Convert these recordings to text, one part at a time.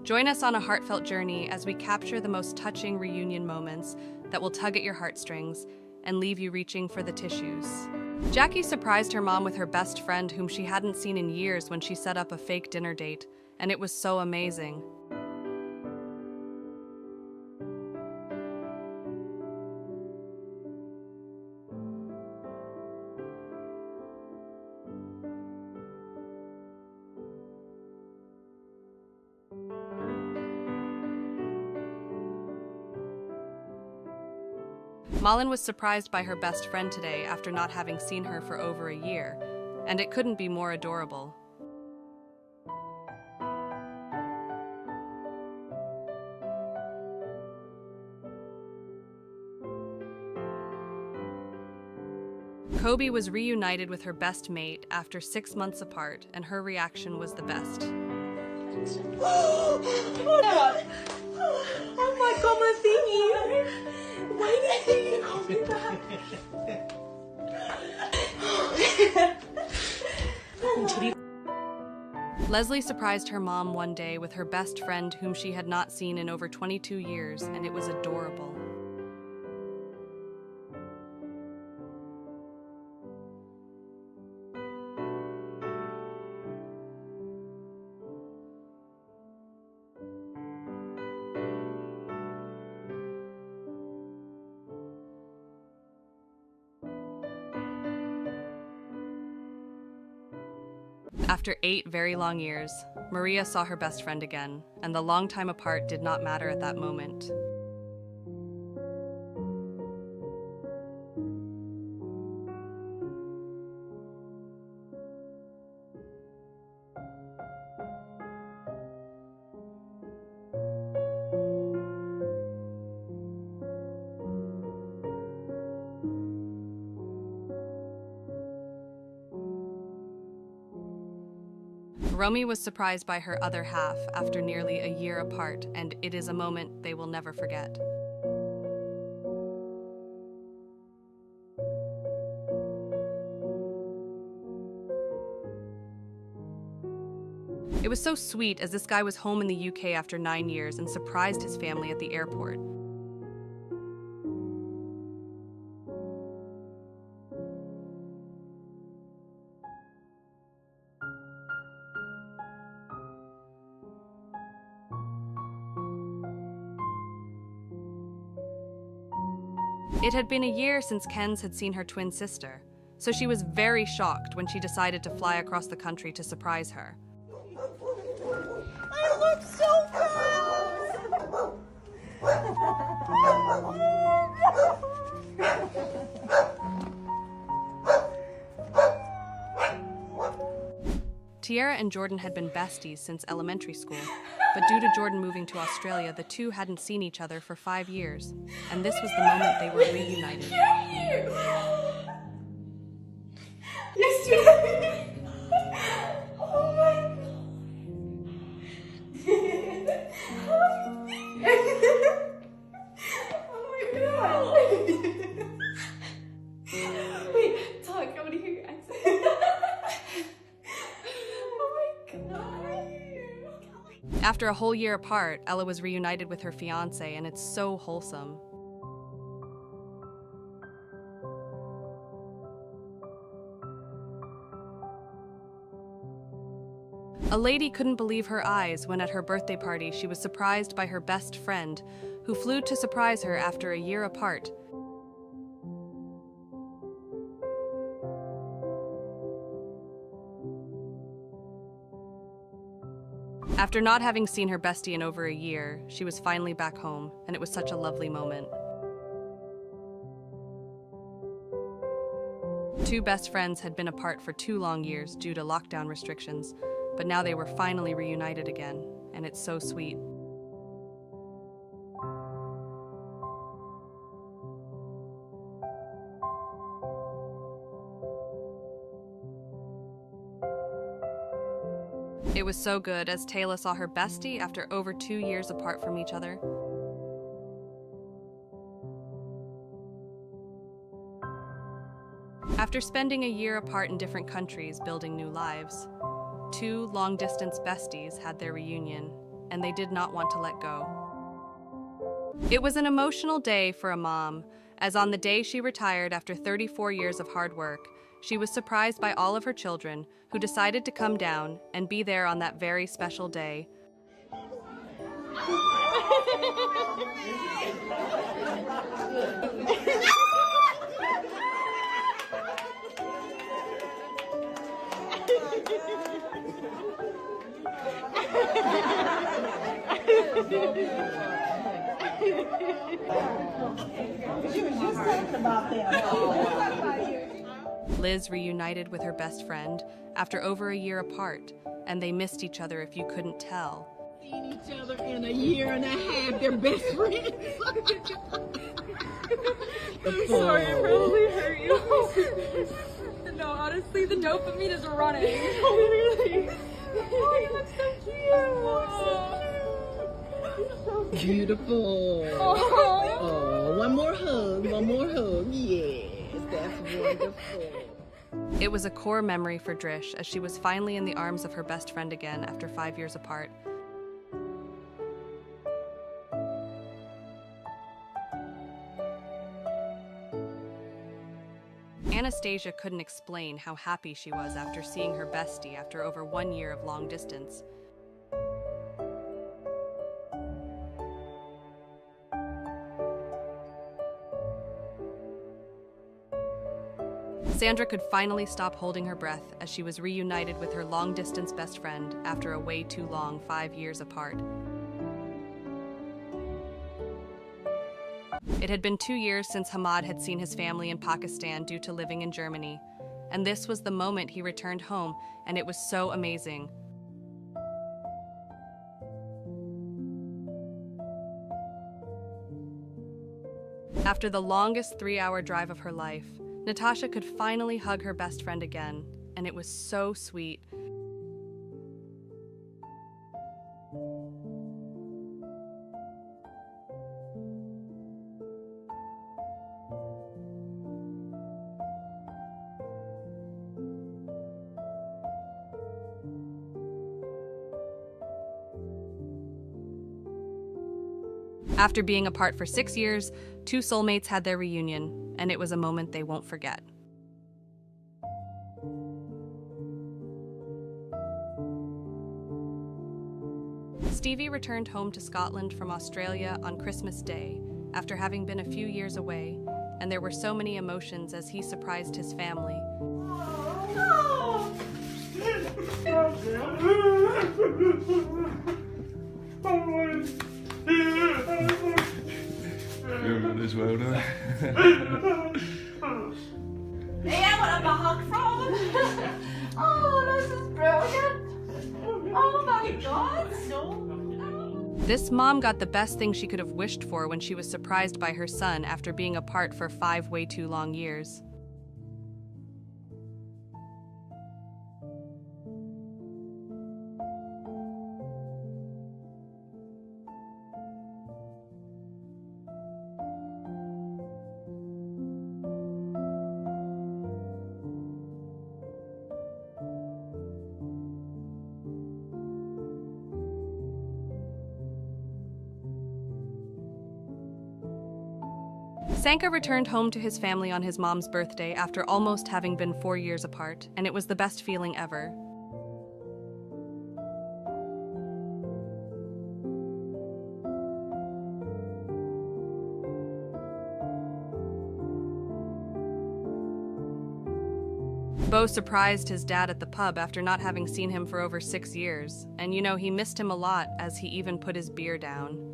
Join us on a heartfelt journey as we capture the most touching reunion moments that will tug at your heartstrings and leave you reaching for the tissues. Jackie surprised her mom with her best friend whom she hadn't seen in years when she set up a fake dinner date, and it was so amazing. Malin was surprised by her best friend today after not having seen her for over a year, and it couldn't be more adorable. Kobe was reunited with her best mate after 6 months apart, and her reaction was the best. Oh my god, my thingy! Why did you call me back? Leslie surprised her mom one day with her best friend whom she had not seen in over 22 years, and it was adorable. After 8 very long years, Maria saw her best friend again, and the long time apart did not matter at that moment. Romy was surprised by her other half after nearly a year apart, and it is a moment they will never forget. It was so sweet as this guy was home in the UK after 9 years and surprised his family at the airport. It had been a year since Ken's had seen her twin sister, so she was very shocked when she decided to fly across the country to surprise her. I look so Tiara and Jordan had been besties since elementary school, but due to Jordan moving to Australia, the two hadn't seen each other for 5 years, and this was the moment they were reunited. Yesterday. Oh my god. Oh my god. Wait, talk. I want to hear your accent. After a whole year apart, Ella was reunited with her fiancé, and it's so wholesome. A lady couldn't believe her eyes when at her birthday party she was surprised by her best friend, who flew to surprise her after a year apart. After not having seen her bestie in over a year, she was finally back home, and it was such a lovely moment. Two best friends had been apart for 2 long years due to lockdown restrictions, but now they were finally reunited again, and it's so sweet. It was so good as Taylor saw her bestie after over 2 years apart from each other. After spending a year apart in different countries building new lives, 2 long-distance besties had their reunion, and they did not want to let go. It was an emotional day for a mom, as on the day she retired after 34 years of hard work, she was surprised by all of her children who decided to come down and be there on that very special day. Liz reunited with her best friend after over a year apart, and they missed each other if you couldn't tell. Seen each other in a year and a half. They're best friends. I'm sorry, I probably hurt you. No, honestly, the dopamine is running. Literally. Oh, you look so cute. Beautiful. Oh, one more hug. One more hug. Yes, that's wonderful. It was a core memory for Drish as she was finally in the arms of her best friend again after 5 years apart. Anastasia couldn't explain how happy she was after seeing her bestie after over 1 year of long distance. Sandra could finally stop holding her breath as she was reunited with her long-distance best friend after a way too long 5 years apart. It had been 2 years since Hamad had seen his family in Pakistan due to living in Germany, and this was the moment he returned home, and it was so amazing. After the longest 3-hour drive of her life, Natasha could finally hug her best friend again, and it was so sweet. After being apart for 6 years, two soulmates had their reunion, and it was a moment they won't forget. Stevie returned home to Scotland from Australia on Christmas Day after having been a few years away, and there were so many emotions as he surprised his family. You're good as well, no? Yeah, what I'm a hug from. Oh, this is brilliant. Oh my God. This mom got the best thing she could have wished for when she was surprised by her son after being apart for 5 way too long years. Sanka returned home to his family on his mom's birthday after almost having been 4 years apart, and it was the best feeling ever. Bo surprised his dad at the pub after not having seen him for over 6 years, and he missed him a lot as he even put his beer down.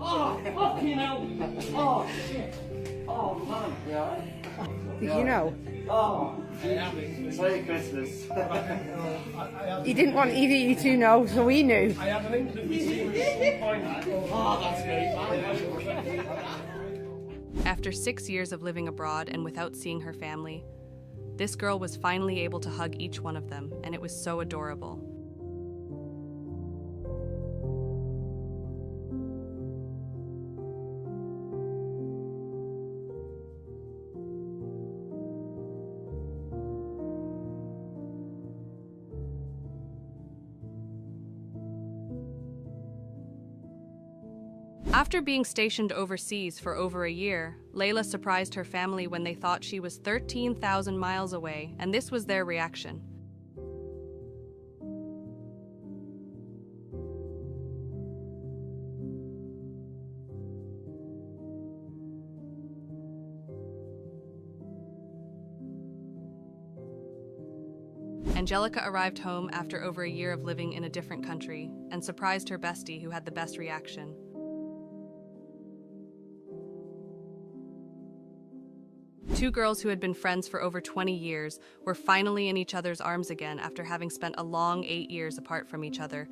Oh, fucking hell. Oh, shit. Oh, man. Yeah. Did you know? Oh, Merry Christmas. He didn't want either of you to know, so we knew. I have an inkling we see you at some point. Oh, that's great. After 6 years of living abroad and without seeing her family, this girl was finally able to hug each one of them, and it was so adorable. After being stationed overseas for over a year, Layla surprised her family when they thought she was 13,000 miles away, and this was their reaction. Angelica arrived home after over a year of living in a different country and surprised her bestie, who had the best reaction. Two girls who had been friends for over 20 years were finally in each other's arms again after having spent a long 8 years apart from each other.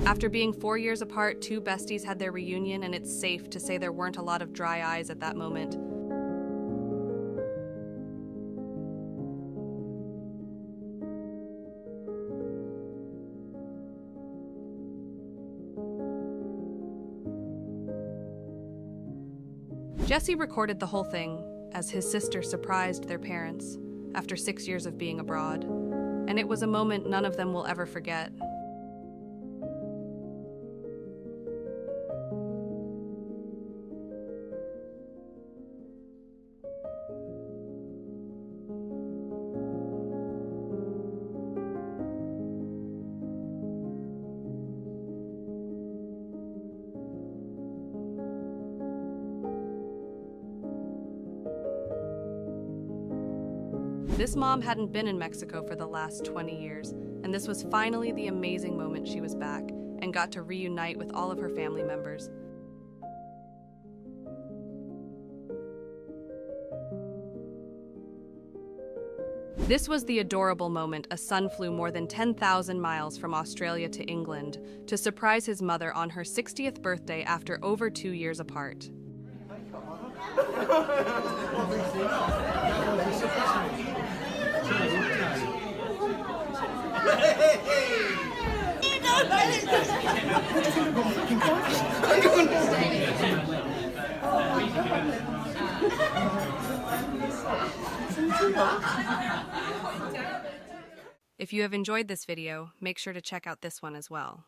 After being 4 years apart, two besties had their reunion, and it's safe to say there weren't a lot of dry eyes at that moment. Jesse recorded the whole thing as his sister surprised their parents after 6 years of being abroad, and it was a moment none of them will ever forget. This mom hadn't been in Mexico for the last 20 years, and this was finally the amazing moment she was back and got to reunite with all of her family members. This was the adorable moment a son flew more than 10,000 miles from Australia to England to surprise his mother on her 60th birthday after over 2 years apart. If you have enjoyed this video, make sure to check out this one as well.